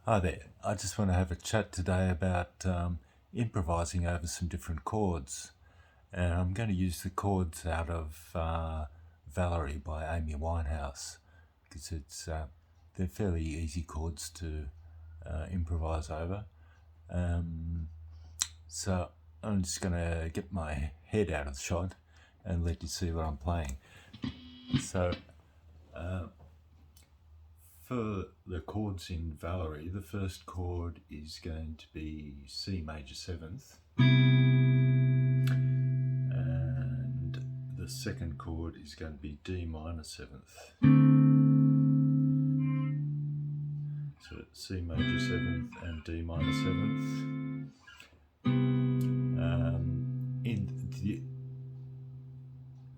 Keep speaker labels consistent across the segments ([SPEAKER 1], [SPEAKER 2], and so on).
[SPEAKER 1] Hi there. I just want to have a chat today about improvising over some different chords. And I'm going to use the chords out of Valerie by Amy Winehouse because they're fairly easy chords to improvise over. So I'm just going to get my head out of the shot and let you see what I'm playing. So for the chords in Valerie, the first chord is going to be C major 7th, and the second chord is going to be D minor 7th. So C major 7th and D minor 7th. In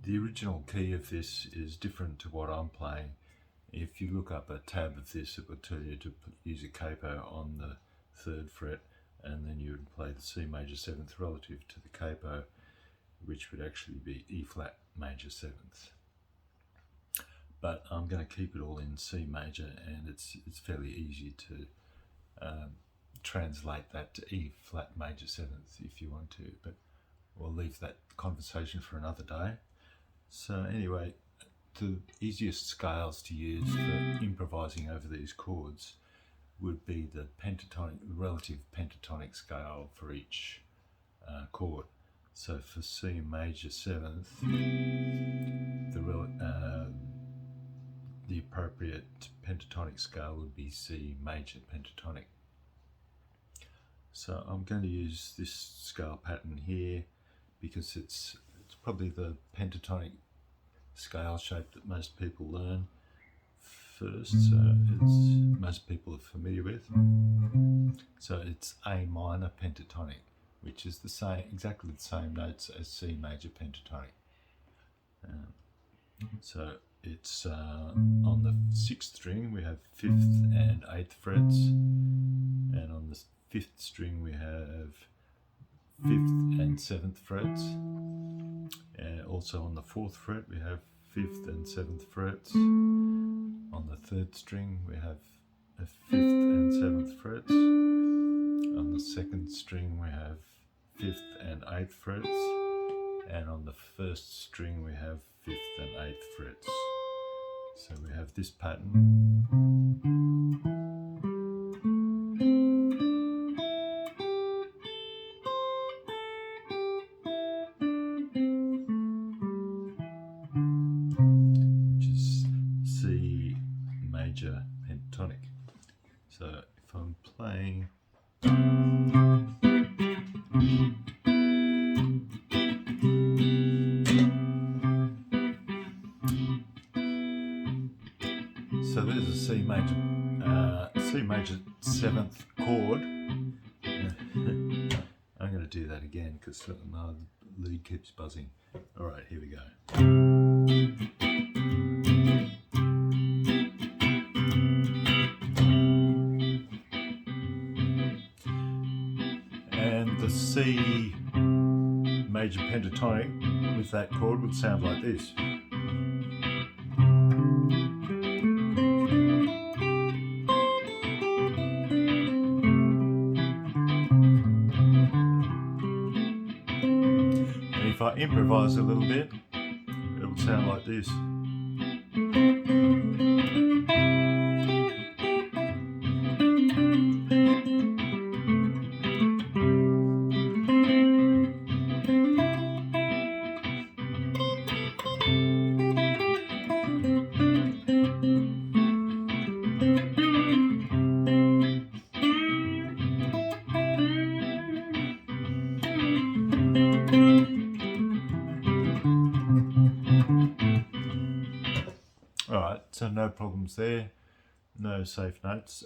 [SPEAKER 1] the original key of this is different to what I'm playing. If you look up a tab of this, it will tell you to use a capo on the 3rd fret, and then you would play the C major 7th relative to the capo, which would actually be E flat major 7th. But I'm going to keep it all in C major, and it's fairly easy to translate that to E flat major 7th if you want to, but we'll leave that conversation for another day. So anyway, the easiest scales to use for improvising over these chords would be the relative pentatonic scale for each chord. So for C major 7th, the appropriate pentatonic scale would be C major pentatonic. So I'm going to use this scale pattern here because it's probably the pentatonic scale shape that most people learn first, so most people are familiar with. So it's A minor pentatonic, which is exactly the same notes as C major pentatonic. So it's on the 6th string we have 5th and 8th frets, and on the 5th string we have 5th and 7th frets, and also on the 4th fret we have 5th and 7th frets. On the 3rd string we have a 5th and 7th frets. On the 2nd string we have 5th and 8th frets, and on the 1st string we have 5th and 8th frets. So we have this pattern. Major pentatonic. So if I'm playing so there's a C major 7th chord. I'm going to do that again because my lead keeps buzzing. Alright, here we go. The C major pentatonic with that chord would sound like this. And if I improvise a little bit, it would sound like this. Alright, so no problems there, no safe notes.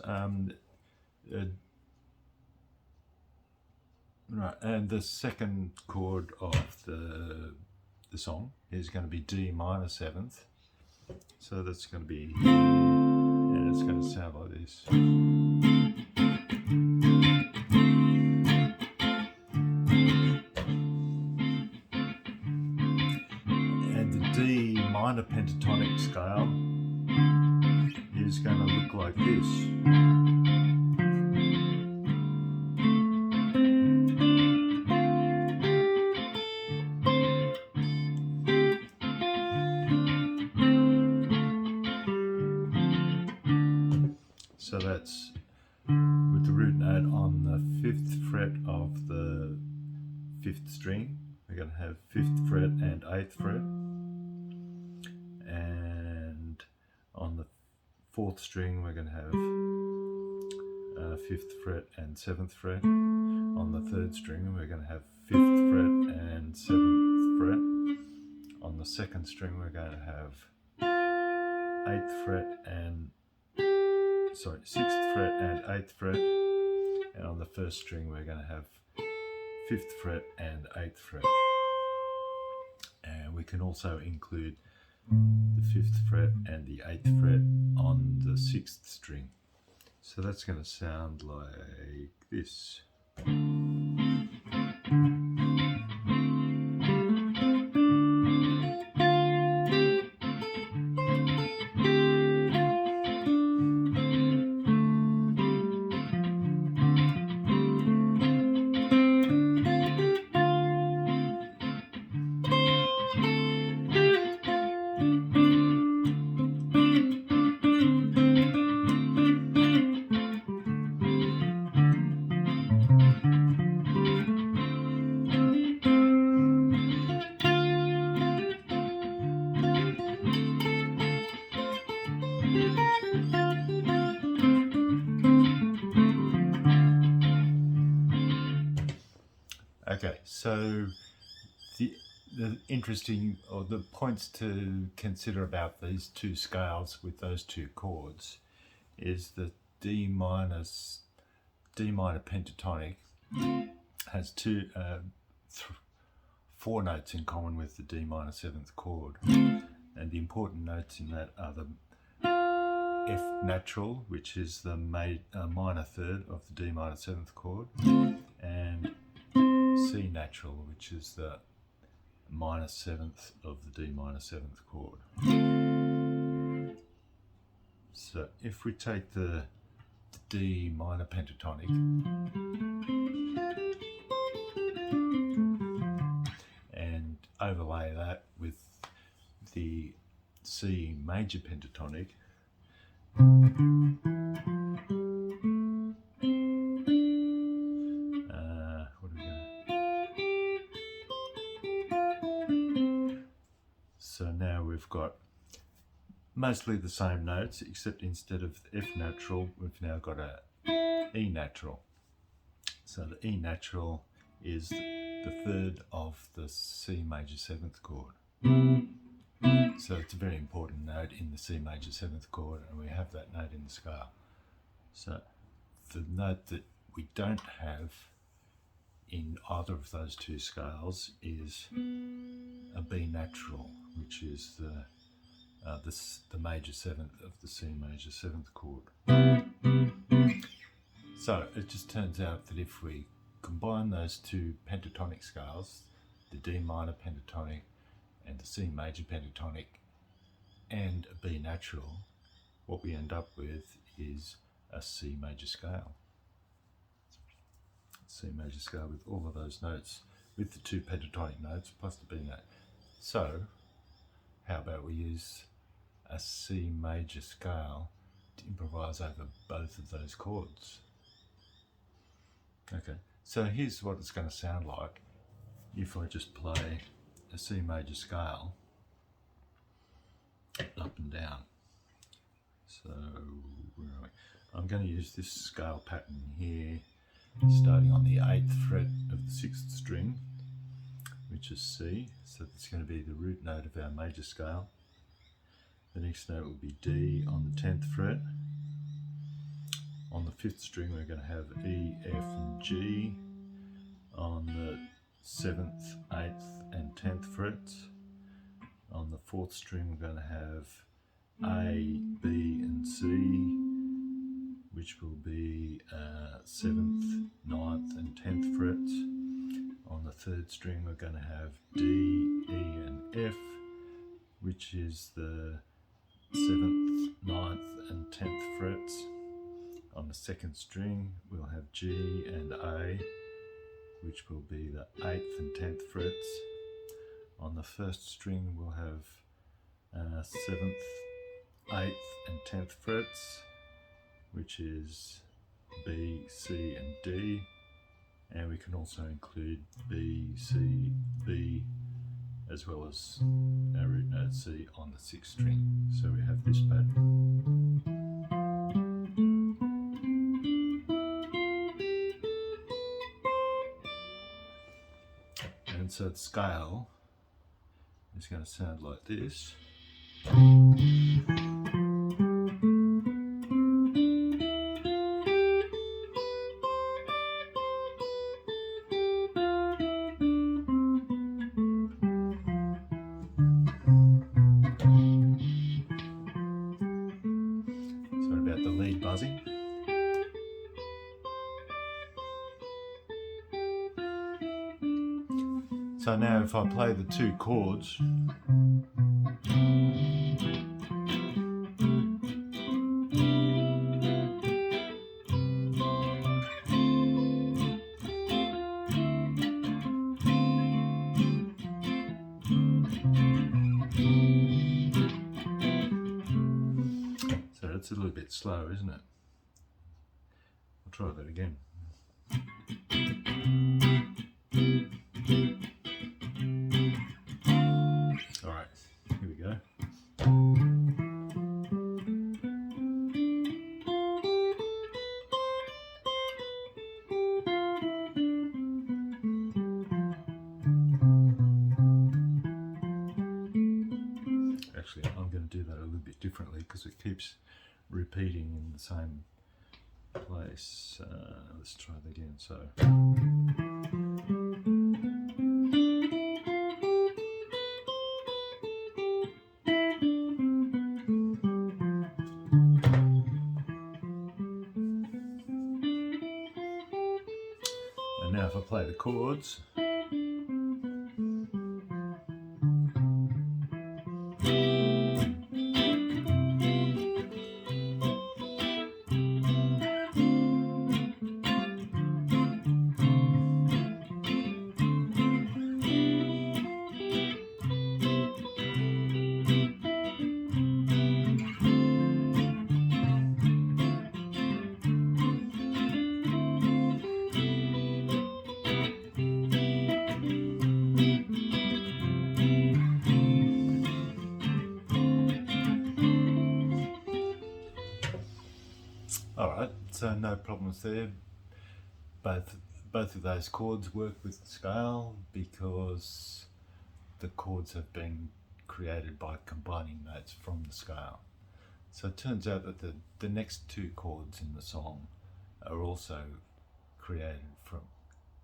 [SPEAKER 1] Right, and the second chord of the song is going to be D minor 7th. So that's going to be, and it's going to sound like this. And the D minor pentatonic scale is going to look like this. So that's with the root note on the 5th fret of the 5th string. We're going to have 5th fret and 8th fret, and on the 4th string we're going to have 5th fret and 7th fret. On the 3rd string we're going to have 5th fret and 7th fret. On the 2nd string we're going to have 8th fret and 6th fret and 8th fret, and on the 1st string we're going to have 5th fret and 8th fret. And we can also include the 5th fret and the 8th fret on the 6th string. So that's going to sound like this. Okay, so the interesting, or the points to consider about these two scales with those two chords is that D minor pentatonic has four notes in common with the D minor 7th chord, and the important notes in that are the F natural, which is the minor third of the D minor 7th chord, and C natural, which is the minor 7th of the D minor 7th chord. So if we take the D minor pentatonic and overlay that with the C major pentatonic, so now we've got mostly the same notes, except instead of F natural, we've now got a E natural. So the E natural is the third of the C major 7th chord. So it's a very important note in the C major 7th chord, and we have that note in the scale. So the note that we don't have in either of those two scales is a B natural, which is the major 7th of the C major 7th chord. So it just turns out that if we combine those two pentatonic scales, the D minor pentatonic and the C major pentatonic and a B natural, what we end up with is a C major scale. C major scale with all of those notes, with the two pentatonic notes plus the B note. So how about we use a C major scale to improvise over both of those chords? Okay, so here's what it's going to sound like if I just play a C major scale up and down. So where are we? I'm going to use this scale pattern here, starting on the 8th fret of the 6th string, which is C. So that's going to be the root note of our major scale. The next note will be D on the 10th fret. On the 5th string we're going to have E, F and G. On the 7th, 8th and 10th frets. On the 4th string we're going to have A, B and C, which will be 7th, 9th and 10th frets. On the 3rd string we're going to have D, E and F, which is the 7th, 9th and 10th frets. On the 2nd string we'll have G and A, which will be the 8th and 10th frets. On the 1st string we'll have 7th, 8th and 10th frets. which is B, C and D, and we can also include B, C, B, as well as our root note C on the 6th string. So we have this pattern. And so the scale is going to sound like this. Sorry about the lead buzzing. So now if I play the two chords, so it's a little bit slow, isn't it? I'll try that again. Alright, here we go. Actually, I'm going to do that a little bit differently because it keeps repeating in the same place. Let's try that again. So. And now if I play the chords, alright, so no problems there. Both of those chords work with the scale because the chords have been created by combining notes from the scale. So it turns out that the next two chords in the song are also created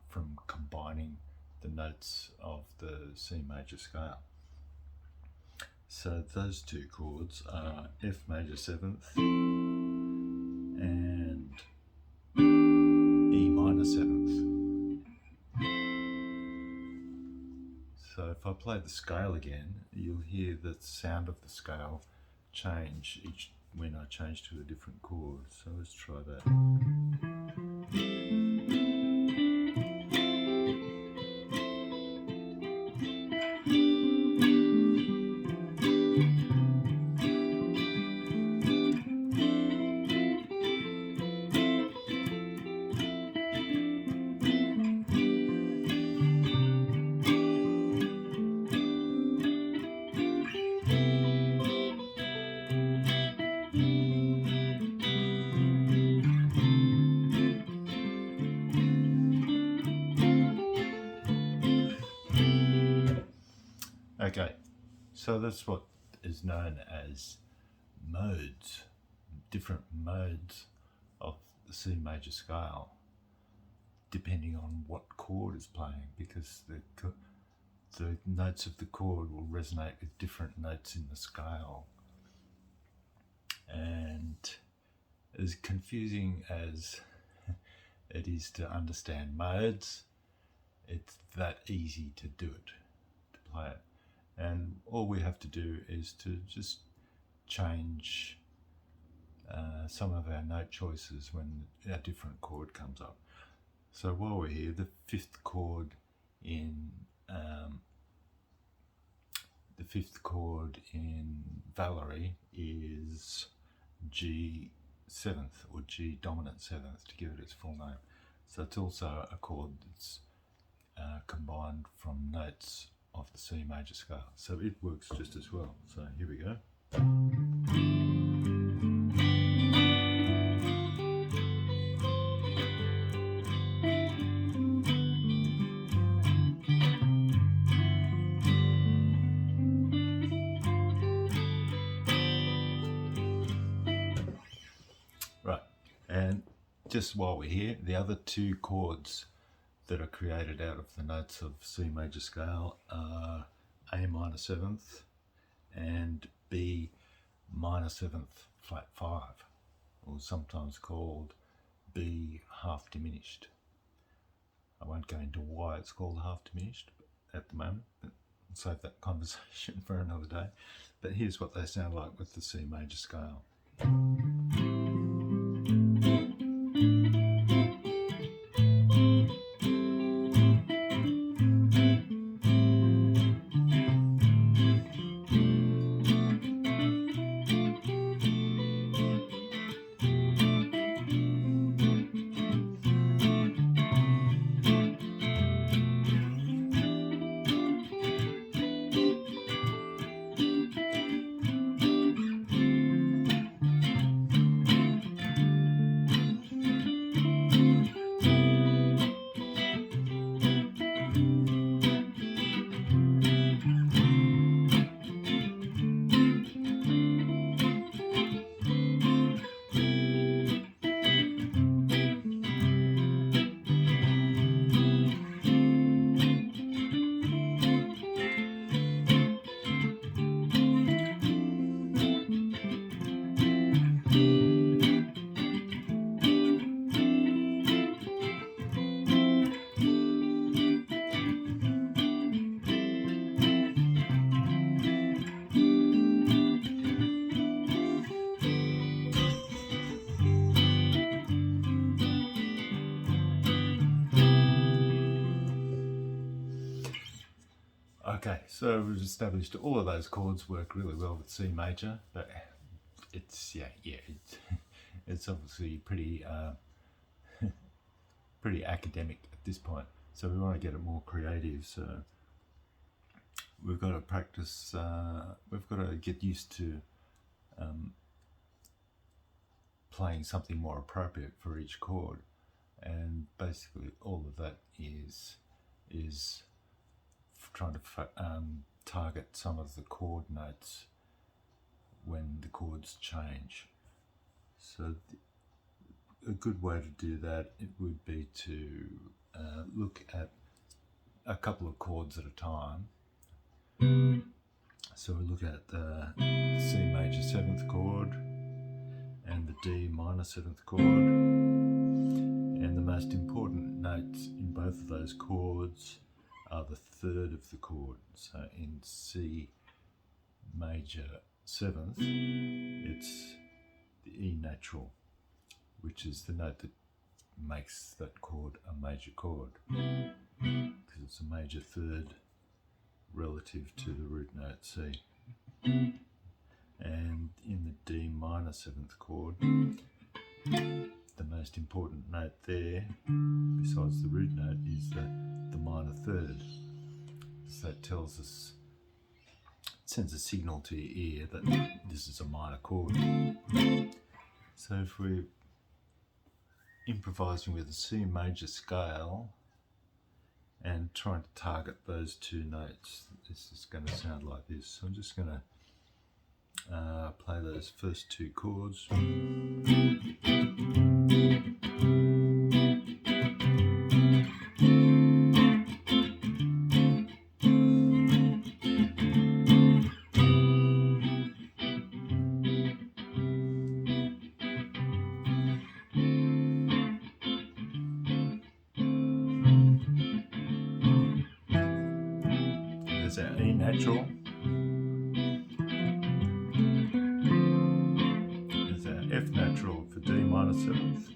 [SPEAKER 1] from combining the notes of the C major scale. So those two chords are F major 7th and E minor 7th. So if I play the scale again, you'll hear the sound of the scale change when I change to a different chord. So let's try that. Okay, so that's what is known as modes, different modes of the C major scale, depending on what chord is playing, because the notes of the chord will resonate with different notes in the scale. And as confusing as it is to understand modes, it's that easy to do it, to play it. And all we have to do is to just change some of our note choices when a different chord comes up. So while we're here, the 5th chord in Valerie is G seventh, or G dominant seventh, to give it its full name. So it's also a chord that's combined from notes of the C major scale. So it works just as well. So here we go. Right, and just while we're here, the other two chords that are created out of the notes of C major scale are A minor seventh and B minor seventh flat 5, or sometimes called B half diminished. I won't go into why it's called half diminished at the moment, but I'll save that conversation for another day. But here's what they sound like with the C major scale. Okay, so we've established all of those chords work really well with C major, but it's it's obviously pretty pretty academic at this point. So we want to get it more creative. So we've got to practice. We've got to get used to playing something more appropriate for each chord, and basically all of that is trying to target some of the chord notes when the chords change. So a good way to do that, it would be to look at a couple of chords at a time. So we look at the C major 7th chord and the D minor 7th chord, and the most important notes in both of those chords are the 3rd of the chord. So in C major 7th, it's the E natural, which is the note that makes that chord a major chord, because it's a major 3rd relative to the root note C. And in the D minor 7th chord, the most important note there, besides the root note, is the minor 3rd. So that tells us, sends a signal to your ear that this is a minor chord. So if we're improvising with a C major scale and trying to target those two notes, this is going to sound like this. So I'm just going to play those first two chords. There's our E natural. There's our F natural for D minor 7th.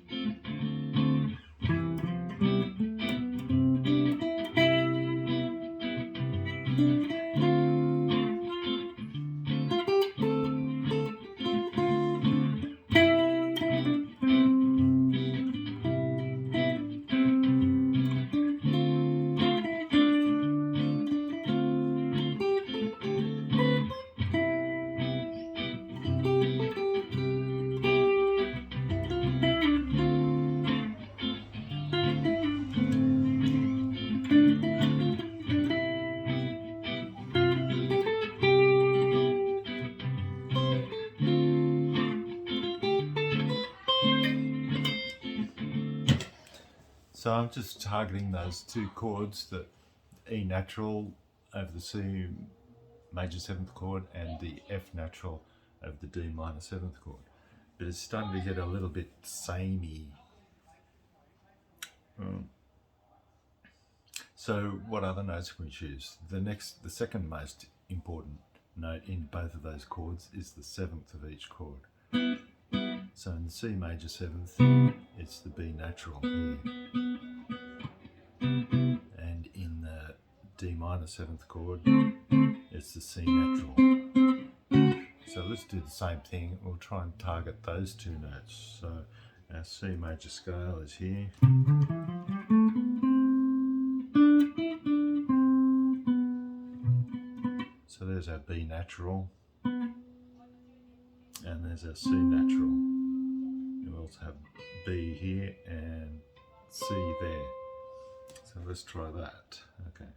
[SPEAKER 1] So I'm just targeting those two chords, the E natural over the C major 7th chord and the F natural over the D minor 7th chord. But it's starting to get a little bit samey. So what other notes can we choose? The second most important note in both of those chords is the 7th of each chord. So in the C major 7th, it's the B natural here. And in the D minor 7th chord, it's the C natural. So let's do the same thing. We'll try and target those two notes. So our C major scale is here. So there's our B natural, and there's our C natural. We also have B here and C there. So let's try that. Okay.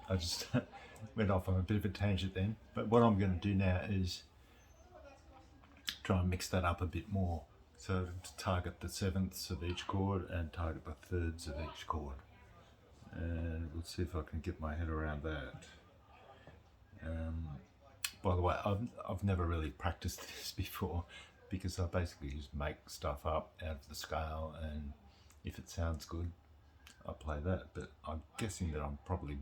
[SPEAKER 1] I just went off on a bit of a tangent then, but what I'm going to do now is try and mix that up a bit more. So to target the 7ths of each chord and target the 3rds of each chord. And we'll see if I can get my head around that. By the way, I've never really practiced this before because I basically just make stuff up out of the scale, and if it sounds good, I play that. But I'm guessing that I'm probably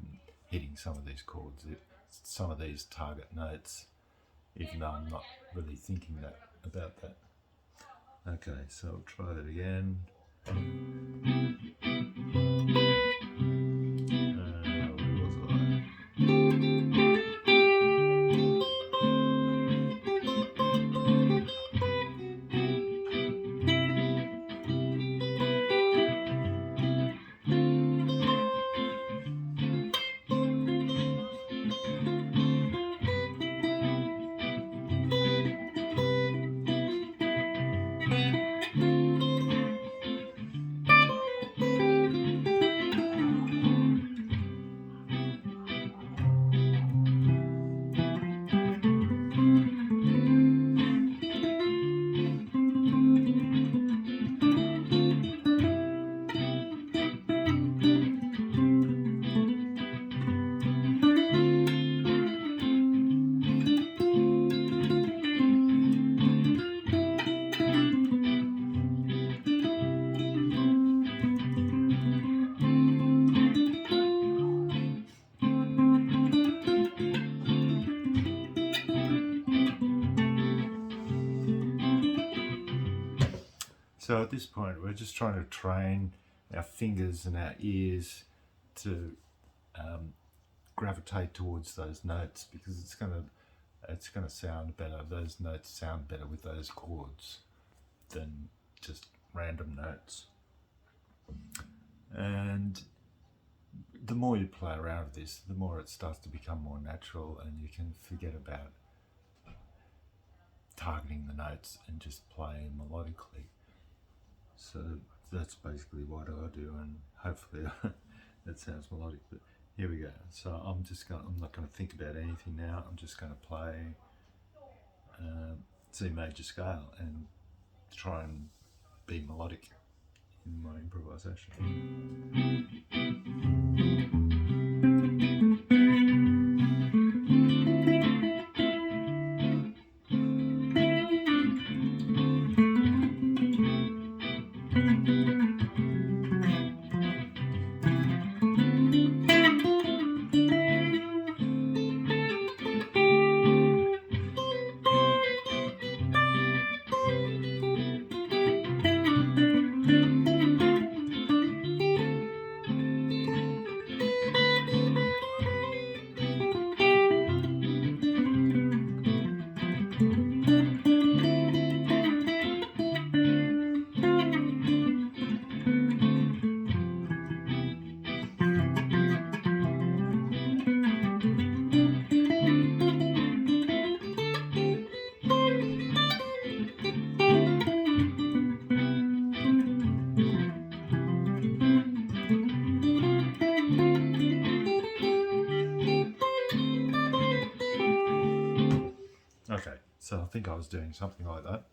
[SPEAKER 1] hitting some of these chords, some of these target notes, even though I'm not really thinking about that. Okay, so I'll try that again. Where was I? So at this point, we're just trying to train our fingers and our ears to gravitate towards those notes, because it's gonna sound better. Those notes sound better with those chords than just random notes. And the more you play around with this, the more it starts to become more natural, and you can forget about targeting the notes and just play melodically. So that's basically what I do, and hopefully that sounds melodic. But here we go. So I'm not going to think about anything now. I'm just going to play C major scale and try and be melodic in my improvisation. So I think I was doing something like that.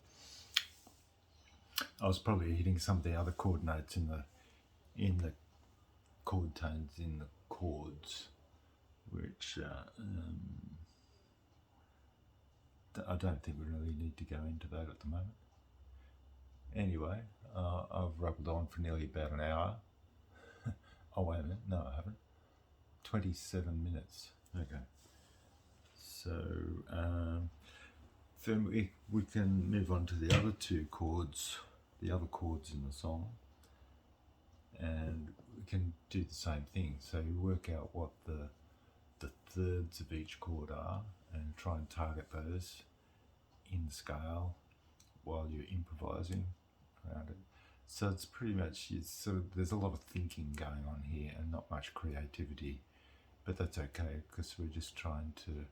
[SPEAKER 1] I was probably hitting some of the other chord notes in the chord tones in the chords, which I don't think we really need to go into that at the moment. Anyway, I've rabbled on for nearly about an hour. Oh wait a minute, no I haven't. 27 minutes. Okay. So then we can move on to the other two chords, the other chords in the song, and we can do the same thing. So you work out what the thirds of each chord are and try and target those in the scale while you're improvising around it. So it's pretty much, there's a lot of thinking going on here and not much creativity, but that's okay because we're just trying to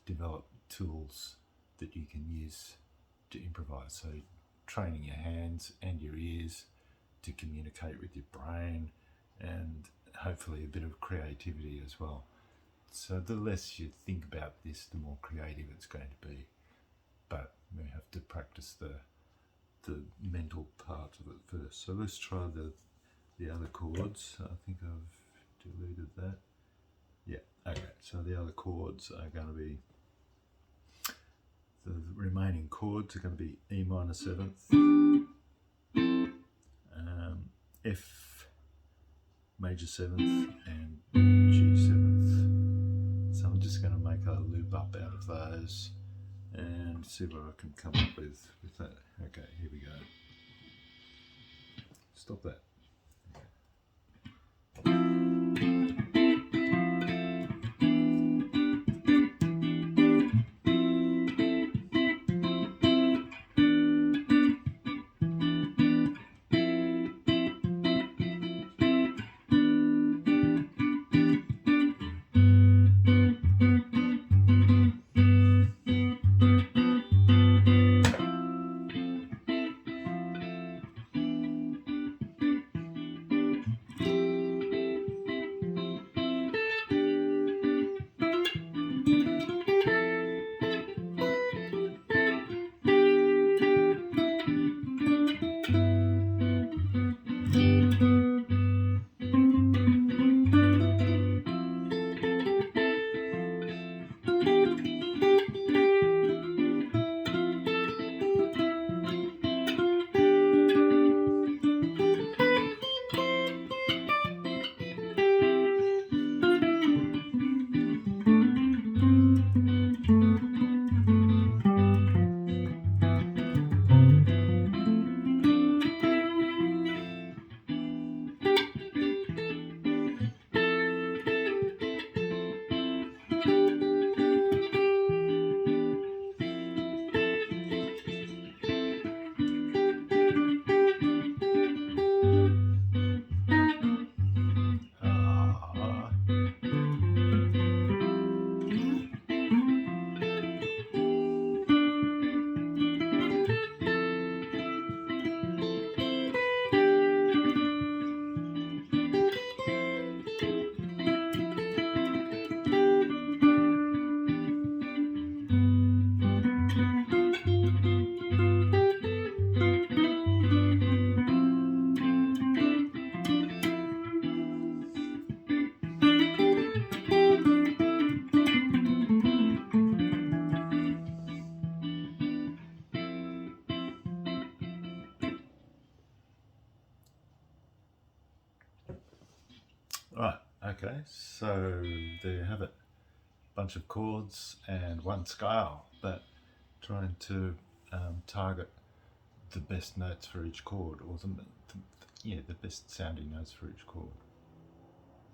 [SPEAKER 1] develop tools that you can use to improvise. So training your hands and your ears to communicate with your brain, and hopefully a bit of creativity as well. So the less you think about this, the more creative it's going to be. But we have to practice the mental part of it first. So let's try the other chords. I think I've deleted that. Yeah, okay. So the other chords are going to be, the remaining chords are going to be E minor 7th, F major 7th, and G 7th. So I'm just going to make a loop up out of those and see what I can come up with that. Okay, here we go. Stop that. Right, okay, so there you have it. Bunch of chords and one scale, but trying to target the best notes for each chord, or the best sounding notes for each chord.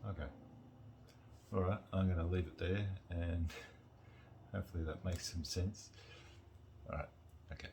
[SPEAKER 1] Okay. Alright, I'm going to leave it there and hopefully that makes some sense. Alright, okay.